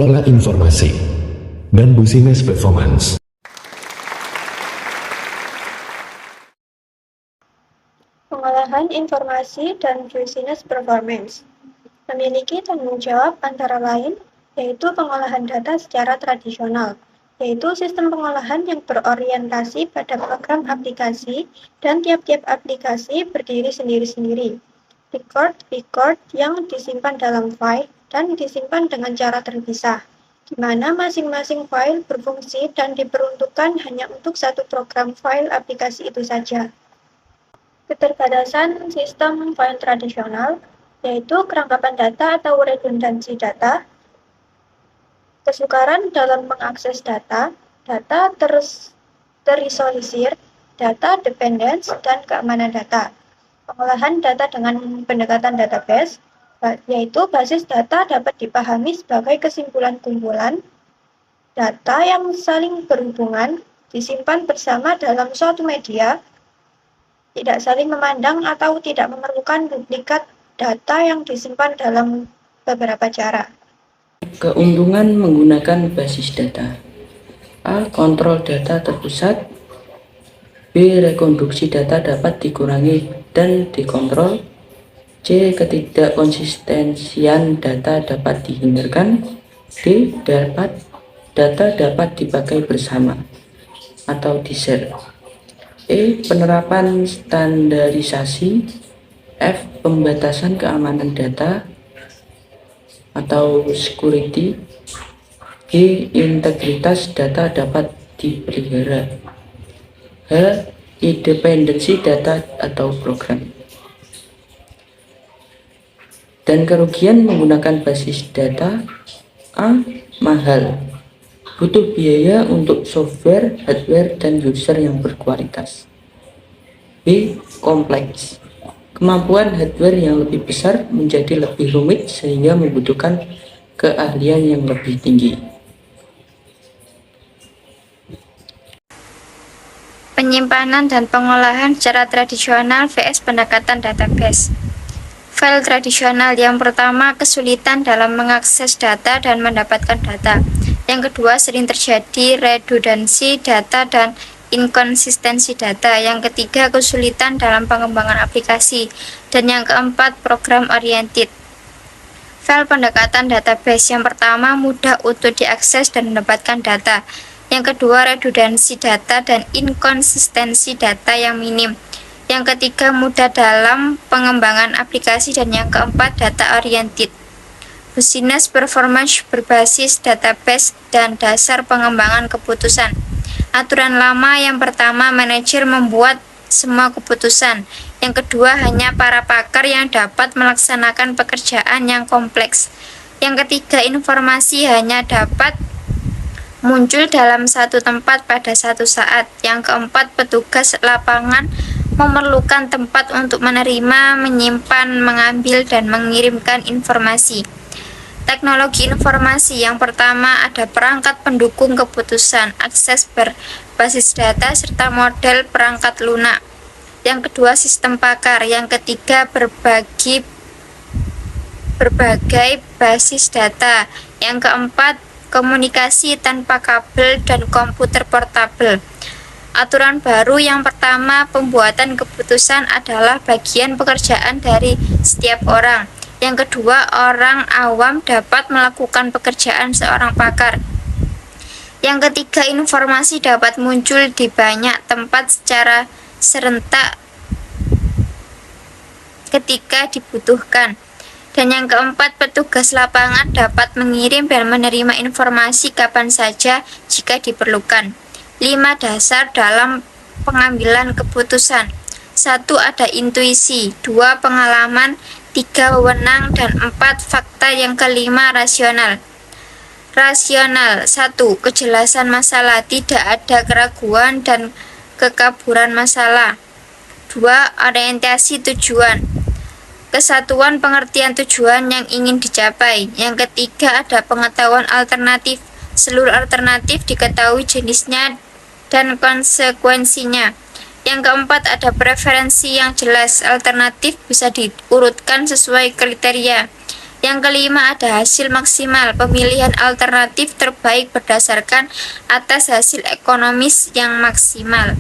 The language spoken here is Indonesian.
Kelola informasi, dan business performance. Pengolahan informasi dan business performance memiliki tanggung jawab antara lain, yaitu pengolahan data secara tradisional, yaitu sistem pengolahan yang berorientasi pada program aplikasi dan tiap-tiap aplikasi berdiri sendiri-sendiri. Record yang disimpan dalam file dan disimpan dengan cara terpisah, di mana masing-masing file berfungsi dan diperuntukkan hanya untuk satu program file aplikasi itu saja. Keterbatasan sistem file tradisional, yaitu kerangkapan data atau redundansi data, kesukaran dalam mengakses data, data terisolir, data dependence, dan keamanan data. Pengolahan data dengan pendekatan database, yaitu basis data dapat dipahami sebagai kesimpulan kumpulan data yang saling berhubungan, disimpan bersama dalam suatu media, tidak saling memandang atau tidak memerlukan duplikat data yang disimpan dalam beberapa cara. Keuntungan menggunakan basis data: A. Kontrol data terpusat. B. Rekonstruksi data dapat dikurangi dan dikontrol. C. Ketidakkonsistensian data dapat dihindarkan. D. Data dapat dipakai bersama atau di-share. E. Penerapan standarisasi. F. Pembatasan keamanan data atau security. G. Integritas data dapat dipelihara. H. Independensi data atau program. Dan kerugian menggunakan basis data: A. Mahal, butuh biaya untuk software, hardware, dan user yang berkualitas. B. Kompleks, kemampuan hardware yang lebih besar menjadi lebih rumit sehingga membutuhkan keahlian yang lebih tinggi. Penyimpanan dan pengolahan secara tradisional vs pendekatan database. File tradisional: yang pertama, kesulitan dalam mengakses data dan mendapatkan data. Yang kedua, sering terjadi redundansi data dan inkonsistensi data. Yang ketiga, kesulitan dalam pengembangan aplikasi. Dan yang keempat, program oriented. File pendekatan database: yang pertama, mudah untuk diakses dan mendapatkan data. Yang kedua, redundansi data dan inkonsistensi data yang minim. Yang ketiga, mudah dalam pengembangan aplikasi. Dan yang keempat, data oriented. Business performance berbasis database dan dasar pengembangan keputusan. Aturan lama: yang pertama, manajer membuat semua keputusan. Yang kedua, hanya para pakar yang dapat melaksanakan pekerjaan yang kompleks. Yang ketiga, informasi hanya dapat muncul dalam satu tempat pada satu saat. Yang keempat, petugas lapangan memerlukan tempat untuk menerima, menyimpan, mengambil, dan mengirimkan informasi. Teknologi informasi: yang pertama, ada perangkat pendukung keputusan, akses berbasis data, serta model perangkat lunak. Yang kedua, sistem pakar. Yang ketiga, berbagai basis data. Yang keempat, komunikasi tanpa kabel dan komputer portabel. Aturan baru: yang pertama, pembuatan keputusan adalah bagian pekerjaan dari setiap orang. Yang kedua, orang awam dapat melakukan pekerjaan seorang pakar. Yang ketiga, informasi dapat muncul di banyak tempat secara serentak ketika dibutuhkan. Dan yang keempat, petugas lapangan dapat mengirim dan menerima informasi kapan saja jika diperlukan. 5 dasar dalam pengambilan keputusan. 1. Ada intuisi. 2. Pengalaman. 3. Wewenang. Dan 4. Fakta. Yang kelima, rasional. Rasional: 1. Kejelasan masalah, tidak ada keraguan dan kekaburan masalah. 2. Orientasi tujuan, kesatuan pengertian tujuan yang ingin dicapai. Yang ketiga, ada pengetahuan alternatif, seluruh alternatif diketahui jenisnya dan konsekuensinya. Yang keempat, ada preferensi yang jelas, alternatif bisa diurutkan sesuai kriteria. Yang kelima ada hasil maksimal, pemilihan alternatif terbaik berdasarkan atas hasil ekonomis yang maksimal.